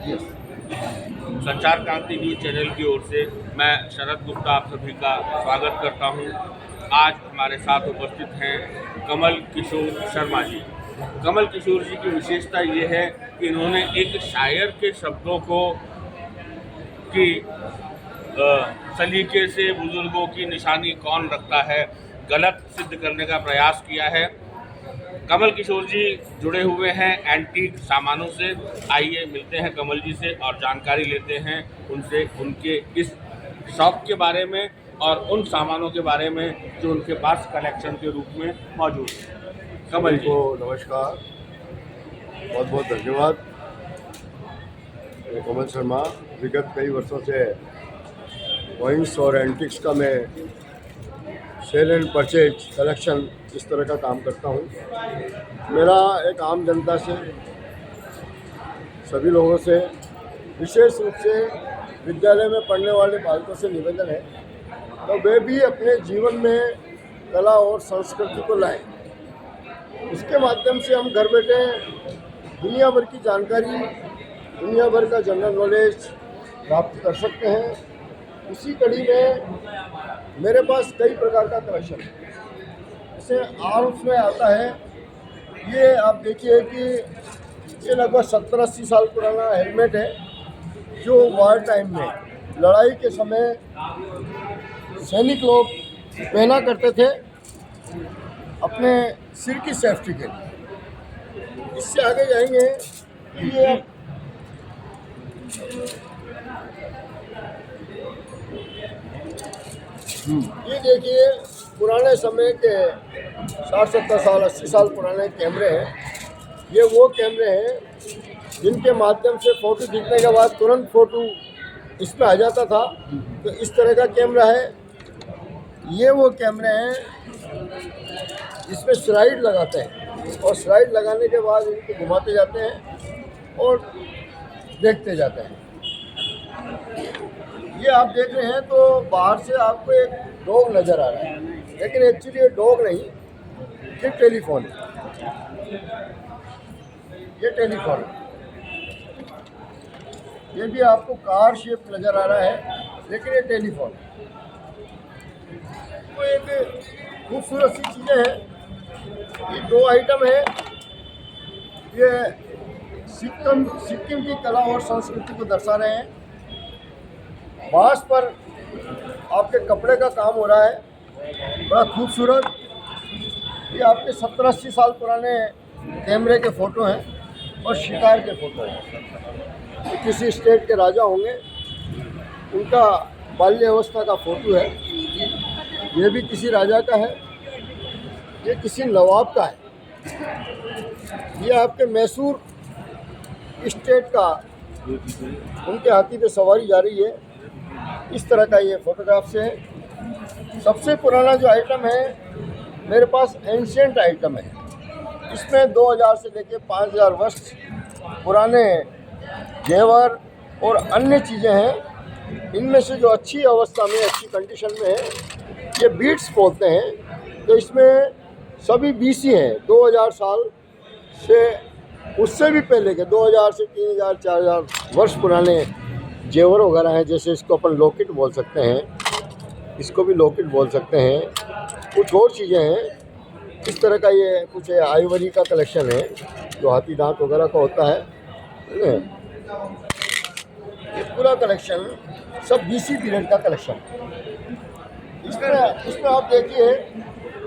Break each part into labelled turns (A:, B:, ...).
A: संचार क्रांति news channel की ओर से मैं शरद गुप्ता आप सभी का स्वागत करता हूं। आज हमारे साथ उपस्थित हैं कमल किशोर शर्मा जी। कमल किशोर जी की विशेषता ये है कि इन्होंने एक शायर के शब्दों को कि सलीके से बुजुर्गों की निशानी कौन रखता है गलत सिद्ध करने का प्रयास किया है। कमल किशोर जी जुड़े हुए हैं एंटीक सामानों से। आइए मिलते हैं कमल जी से और जानकारी लेते हैं उनसे उनके इस शौक के बारे में और उन सामानों के बारे में जो उनके पास कलेक्शन के रूप में मौजूद है। कमल जी
B: को नमस्कार, बहुत बहुत धन्यवाद। मैं कमल शर्मा विगत कई वर्षों से कॉइन्स और एंटिक्स का मैं सेल एंड परचेज कलेक्शन इस तरह का काम करता हूँ। मेरा एक आम जनता से, सभी लोगों से, विशेष रूप से विद्यालय में पढ़ने वाले बालकों से निवेदन है तो वे भी अपने जीवन में कला और संस्कृति को लाएं। इसके माध्यम से हम घर बैठे दुनिया भर की जानकारी, दुनिया भर का जनरल नॉलेज प्राप्त कर सकते हैं। उसी कड़ी में मेरे पास कई प्रकार का कलेक्शन है। जैसे आर्म्स में आता है, ये आप देखिए कि ये लगभग 70-80 साल पुराना हेलमेट है जो वार टाइम में लड़ाई के समय सैनिक लोग पहना करते थे अपने सिर की सेफ्टी के लिए। इससे आगे जाएंगे ये देखिए पुराने समय के 60-70 साल 80 साल पुराने कैमरे हैं। ये वो कैमरे हैं जिनके माध्यम से फ़ोटो खींचने के बाद तुरंत फ़ोटो इसमें आ जाता था। तो इस तरह का कैमरा है। ये वो कैमरे हैं इसमें स्लाइड लगाते हैं और स्लाइड लगाने के बाद इनको घुमाते जाते हैं और देखते जाते हैं। ये आप देख रहे हैं तो बाहर से आपको एक डॉग नज़र आ रहा है, लेकिन एक्चुअली ये डॉग नहीं, ये टेलीफोन है। ये टेलीफोन है। ये भी आपको कार शेप नज़र आ रहा है, लेकिन ये टेलीफोन है। तो एक खूबसूरत सी चीज़ें हैं। ये दो आइटम है। ये सिक्किम की कला और संस्कृति को दर्शा रहे हैं। बांस पर आपके कपड़े का काम हो रहा है, बड़ा खूबसूरत। ये आपके 70-80 साल पुराने कैमरे के फ़ोटो हैं और शिकार के फ़ोटो हैं। ये किसी स्टेट के राजा होंगे, उनका बाल्य अवस्था का फ़ोटो है। ये भी किसी राजा का है, ये किसी नवाब का है। ये आपके मैसूर स्टेट का, उनके हाथी पे सवारी जा रही है। इस तरह का ये फोटोग्राफ से है। सबसे पुराना जो आइटम है मेरे पास एंशिएंट आइटम है। इसमें 2000 से लेकर 5000 वर्ष पुराने जेवर और अन्य चीज़ें हैं। इनमें से जो अच्छी अवस्था में, अच्छी कंडीशन में है, ये बीट्स बोलते हैं। तो इसमें सभी बीसी हैं, 2000 साल से, उससे भी पहले के 2000 से 3000 4000 वर्ष पुराने जेवर वगैरह हैं। जैसे इसको अपन लॉकेट बोल सकते हैं, इसको भी लॉकेट बोल सकते हैं। कुछ और चीज़ें हैं इस तरह का। ये कुछ आइवरी का कलेक्शन है जो हाथी दांत वगैरह का होता है। ये पूरा कलेक्शन सब बीसी पीरियड का कलेक्शन। इसमें आप देखिए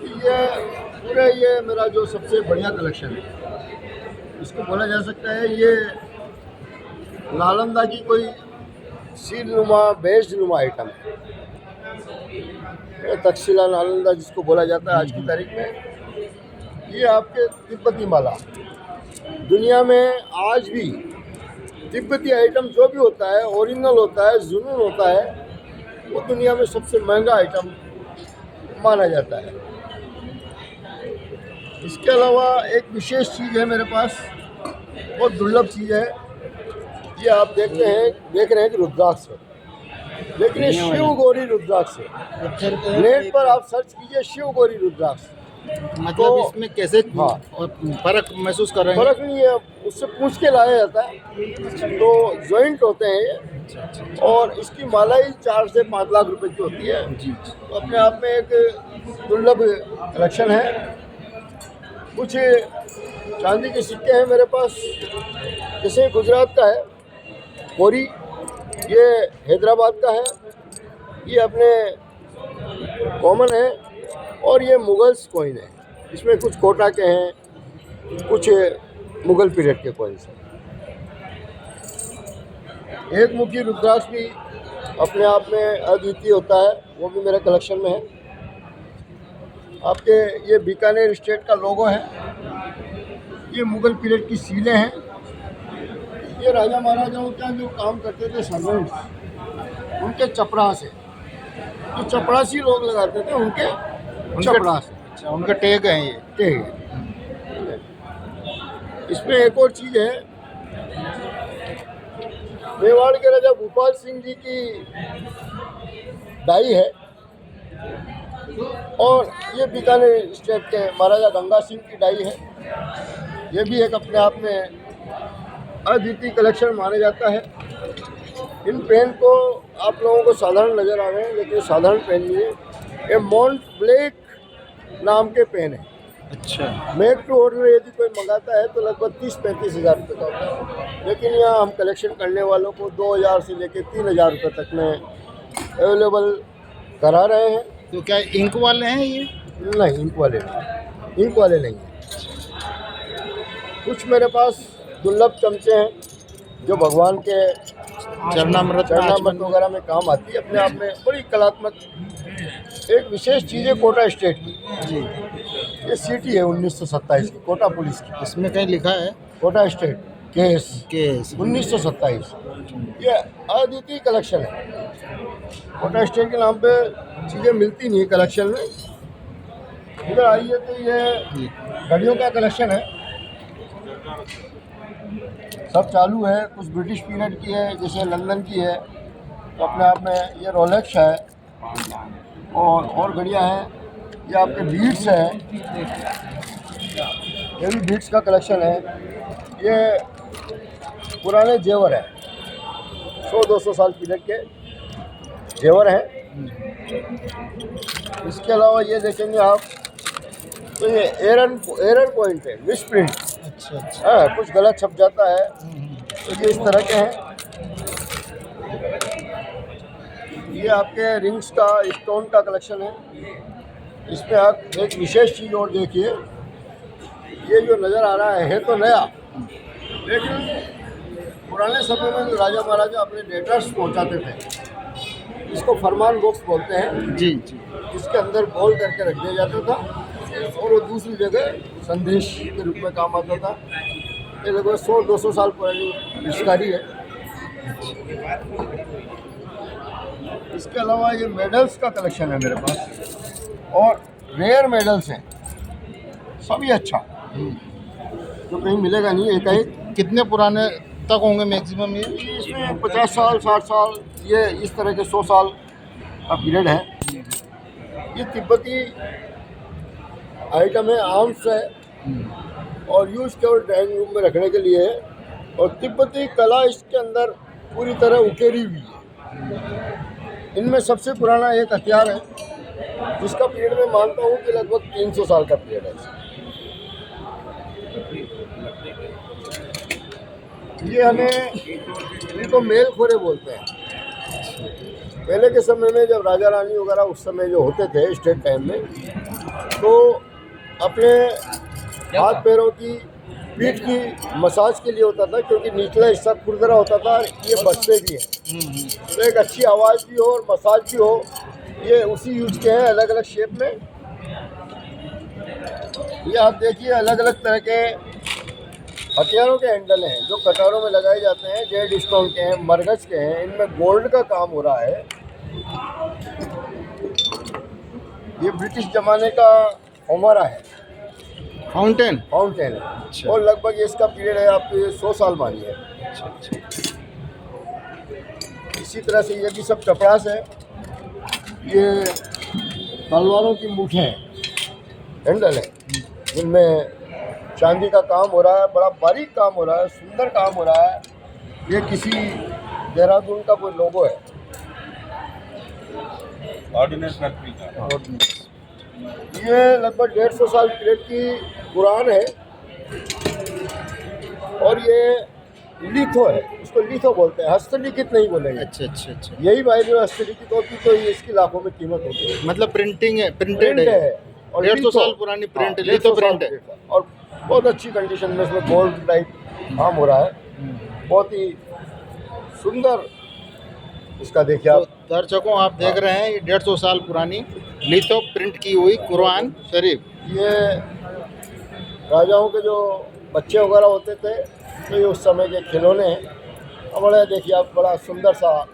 B: कि ये मेरा जो सबसे बढ़िया कलेक्शन है, इसको बोला जा सकता है ये नालंदा की कोई सीलनुमा बेजनुमा आइटम है। तक्षशिला नालंदा जिसको बोला जाता है आज की तारीख में। ये आपके तिब्बती माला, दुनिया में आज भी तिब्बती आइटम जो भी होता है, ओरिजिनल होता है, जुनून होता है, वो दुनिया में सबसे महंगा आइटम माना जाता है। इसके अलावा एक विशेष चीज़ है मेरे पास, बहुत दुर्लभ चीज़ है। ये आप देख रहे हैं कि रुद्राक्ष है, लेकिन ये शिव गौरी रुद्राक्ष है। नेट पर आप सर्च कीजिए शिव गौरी रुद्राक्ष,
C: मतलब
B: तो
C: इसमें कैसे
B: हाँ।
C: फर्क महसूस कर रहे हैं?
B: फर्क नहीं है, उससे पूछ के लाया जाता है। तो जॉइंट होते हैं ये, और इसकी माला ही 4 से 5 लाख रुपए की होती है।
C: जी
B: तो अपने आप में एक दुर्लभ कलेक्शन है। कुछ चांदी के सिक्के हैं मेरे पास, जैसे गुजरात का है कोरी, ये हैदराबाद का है, ये अपने कॉमन है, और ये मुगल्स कॉइन है। इसमें कुछ कोटा के हैं, कुछ मुगल पीरियड के कॉइन्स हैं। एक मुखी रुद्राक्ष भी अपने आप में अद्वितीय होता है, वो भी मेरे कलेक्शन में है। आपके ये बीकानेर स्टेट का लोगो है, ये मुगल पीरियड की सीलें हैं। ये राजा महाराजाओं का जो काम करते थे सर्वेंट्स, उनके चपरास है, जो चपरासी लोग लगाते थे उनके चपरास है।
C: अच्छा, उनका टैग है ये।
B: ठीक है। इसमें एक और चीज़ है, मेवाड़ के राजा भूपाल सिंह जी की डाई है, और ये बीकानेर स्टेट के महाराजा गंगा सिंह की डाई है। ये भी एक अपने आप में अद्वितीय कलेक्शन माना जाता है। इन पेन को आप लोगों को साधारण नज़र आ रहे हैं, लेकिन साधारण पेन नहीं है, ये मॉन्ट ब्लैक नाम के पेन है।
C: अच्छा,
B: मेक टू ऑर्डर यदि कोई मंगाता है तो लगभग 30-35 हज़ार रुपये का होता है, लेकिन यहाँ हम कलेक्शन करने वालों को 2000 से लेकर 3000 रुपये तक में अवेलेबल करा रहे हैं।
C: तो क्या इंक वाले हैं ये?
B: नहीं, इंक वाले नहीं, इंक वाले नहीं हैं। कुछ मेरे पास दुर्लभ चमचे हैं जो भगवान के
C: चरणामृत
B: वगैरह में काम आती है। अपने आप में बड़ी कलात्मक एक विशेष चीज़ है कोटा स्टेट की।
C: जी,
B: ये सिटी है 1927 की, कोटा पुलिस की।
C: इसमें कहीं लिखा है
B: कोटा स्टेट केस
C: केस
B: 1927। ये अद्वितीय कलेक्शन है। कोटा स्टेट के नाम पे चीज़ें मिलती नहीं है कलेक्शन में। इधर आइए तो ये घड़ियों का कलेक्शन है, सब चालू है। कुछ ब्रिटिश पीरियड की है, जैसे लंदन की है, तो अपने आप में ये रोलेक्स है, और घड़ियाँ हैं। ये आपके बीट्स है, ये भी बीट्स का कलेक्शन है। ये पुराने जेवर है, 100-200 साल पीरियड के जेवर हैं। इसके अलावा ये देखेंगे आप तो ये एरन पॉइंट है, मिस प्रिंट।
C: अच्छा अच्छा,
B: हाँ, कुछ गलत छप जाता है तो ये इस तरह के हैं। ये आपके रिंग्स का स्टोन का कलेक्शन है। इसमें आप एक विशेष चीज़ और देखिए, ये जो नज़र आ रहा है तो नया, लेकिन पुराने समय में जो राजा महाराजा अपने लेटर्स पहुंचाते थे, इसको फरमान बॉक्स बोलते हैं।
C: जी जी,
B: इसके अंदर गोल करके रख दिया जाता था, और वो दूसरी जगह संदेश के रूप में काम आता था। ये लगभग 100-200 साल पुरानी पिचकारी है। इसके अलावा ये मेडल्स का कलेक्शन है मेरे पास, और रेयर मेडल्स हैं, सभी अच्छा जो कहीं मिलेगा नहीं एकाएक।
C: कितने पुराने तक होंगे मैक्सिमम ये?
B: इसमें 50 साल 60 साल, ये इस तरह के 100 साल का पीरियड है। ये तिब्बती आइटम है, आर्म्स है, और यूज केवल ड्राइंग रूम में रखने के लिए है, और तिब्बती कला इसके अंदर पूरी तरह उकेरी हुई है। इनमें सबसे पुराना एक हथियार है, जिसका पीरियड मैं मानता हूँ कि लगभग 300 साल का पीरियड है। ये हमें इनको मेल खोरे बोलते हैं। पहले के समय में जब राजा रानी वगैरह उस समय जो होते थे स्टेट टाइम में, तो अपने हाथ पैरों की पीठ की मसाज के लिए होता था, क्योंकि निचला हिस्सा खुरदरा होता था, ये बचते भी हैं, तो एक अच्छी आवाज़ भी हो और मसाज भी हो। ये उसी यूज के हैं, अलग अलग शेप में। ये आप देखिए अलग अलग तरह के हथियारों के हैंडल हैं जो कटारों में लगाए जाते हैं। जेड स्टोन के हैं, मरगज के हैं, इनमें गोल्ड का काम हो रहा है। ये ब्रिटिश ज़माने का हमारा है,
C: फाउंटेन।
B: फाउंटेन है।
C: अच्छा।
B: और लगभग इसका पीरियड है आपके 100 साल मानिए।
C: अच्छा अच्छा,
B: इसी तरह से ये भी सब कपड़ास है। ये तलवारों की मूठें हैं, हैंडल हैं जिनमें चांदी का काम हो रहा है, बड़ा बारीक काम हो रहा है, सुंदर काम हो रहा है। ये किसी देहरादून का कोई लोगो है।
A: ऑर्डिनेंस फैक्ट्री का।
B: ये लगभग 150 साल पीरियड की पुरान है और ये लिथो है, इसको लिथो बोलते हैं, हस्तलिखित नहीं बोलेंगे।
C: अच्छा अच्छा अच्छा,
B: यही भाई जो हस्तलिखित होती तो ये इसकी लाखों में कीमत होती है।
C: मतलब प्रिंटिंग है, प्रिंटेड
B: प्रिंट
C: है,
B: है और
C: 150
B: लिथो।
C: साल पुरानी प्रिंट,
B: हाँ,
C: लिथो
B: 150 साल
C: प्रिंट है।
B: का। और बहुत अच्छी कंडीशन में इसमें गोल्ड टाइप काम हो रहा है, बहुत ही सुंदर। इसका देखिए
C: तो
B: आप,
C: दर्शकों आप देख रहे हैं ये 150 साल पुरानी लिथो प्रिंट की हुई कुरान शरीफ।
B: ये राजाओं के जो बच्चे वगैरह होते थे तो ये उस समय के खिलौने हैं। और बड़े देखिए आप, बड़ा सुंदर सा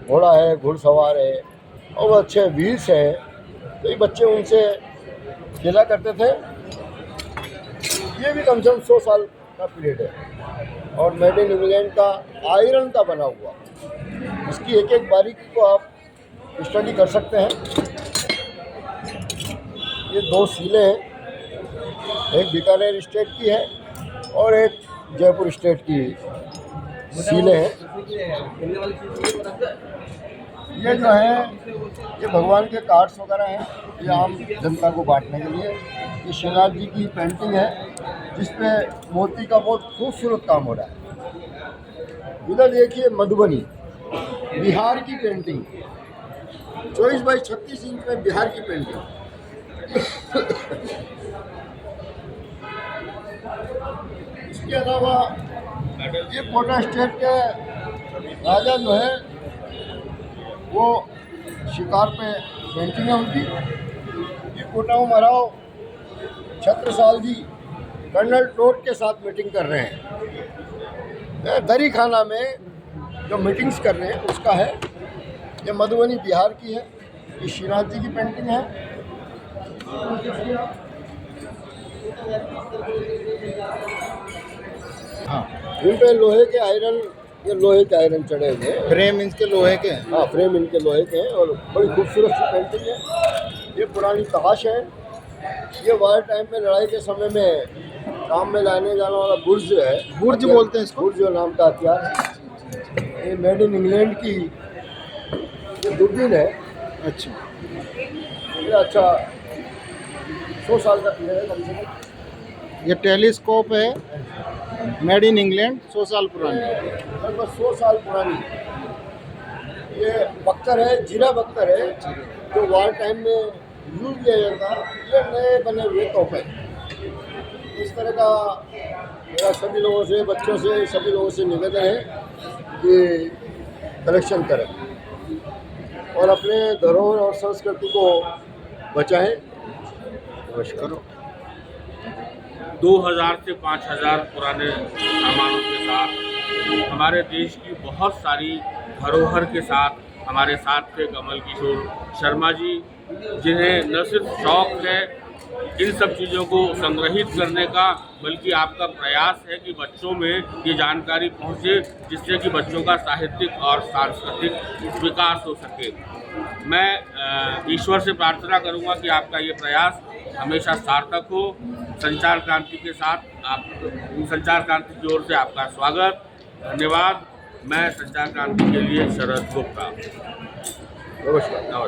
B: घोड़ा है, घुड़सवार है और वो अच्छे व्हील्स हैं, तो ये बच्चे उनसे खेला करते थे। ये भी कम से कम 100 साल का पीरियड है और मेड इन इंग्लैंड का आयरन का बना हुआ। इसकी एक एक बारीकी को आप स्टडी कर सकते हैं। ये 2 सीलें हैं, एक बीकानेर स्टेट की है और एक जयपुर स्टेट की सीलें हैं। ये जो है ये भगवान के कार्ड्स वगैरह हैं, ये आम जनता को बांटने के लिए। ये श्रीनाथ जी की पेंटिंग है जिस पे मोती का बहुत खूबसूरत काम हो रहा है। इधर देखिए मधुबनी, बिहार की पेंटिंग, 24 बाई 36 इंच में बिहार की पेंटिंग। इसके अलावा ये कोटा स्टेट के राजा जो है वो शिकार पे पेंटिंग है उनकी। ये कोटाऊ महाराव छत्रसाल जी कर्नल टोट के साथ मीटिंग कर रहे हैं, दरी खाना में जो मीटिंग्स कर रहे हैं उसका है। ये मधुबनी बिहार की है, ये श्रीनाथ जी की पेंटिंग है।
C: हाँ,
B: इन पे लोहे के आयरन, ये लोहे के आयरन चढ़े हुए हैं।
C: फ्रेम इनके लोहे के हैं।
B: हाँ, फ्रेम इनके लोहे के हैं और बड़ी खूबसूरत सी पेंटिंग है। ये पुरानी ताश है। ये वार टाइम में लड़ाई के समय में काम में लाने जाने वाला बुर्ज है,
C: बुर्ज बोलते हैं इसको।
B: बुर्ज नाम का हथियार है। ये मेड इन इंग्लैंड की ये दूरबीन है।
C: अच्छा,
B: ये अच्छा 100 साल का पीरियड है कम से कम।
C: ये टेलीस्कोप है, मेड इन इंग्लैंड, 100 साल पुरानी।
B: लगभग 100 साल पुरानी। ये बख्तर है, जीरा बख्तर है, जो वार टाइम में यूज किया जाता है। ये नए बने हुए तोहफे। इस तरह का मेरा सभी लोगों से, बच्चों से, सभी लोगों से निवेदन है कि कलेक्शन करें और अपने धरोहर और संस्कृति को बचाएं। नमस्कार।
A: 2000 से 5000 पुराने सामानों के साथ हमारे देश की बहुत सारी धरोहर के साथ हमारे साथ थे कमल किशोर शर्मा जी, जिन्हें न सिर्फ शौक़ है इन सब चीज़ों को संग्रहित करने का, बल्कि आपका प्रयास है कि बच्चों में ये जानकारी पहुँचे, जिससे कि बच्चों का साहित्यिक और सांस्कृतिक विकास हो सके। मैं ईश्वर से प्रार्थना करूँगा कि आपका ये प्रयास हमेशा सार्थक हो। संचार क्रांति के साथ आप, संचार क्रांति की ओर से आपका स्वागत, धन्यवाद। मैं संचार क्रांति के लिए शरद गुप्ता।
B: नमस्कार।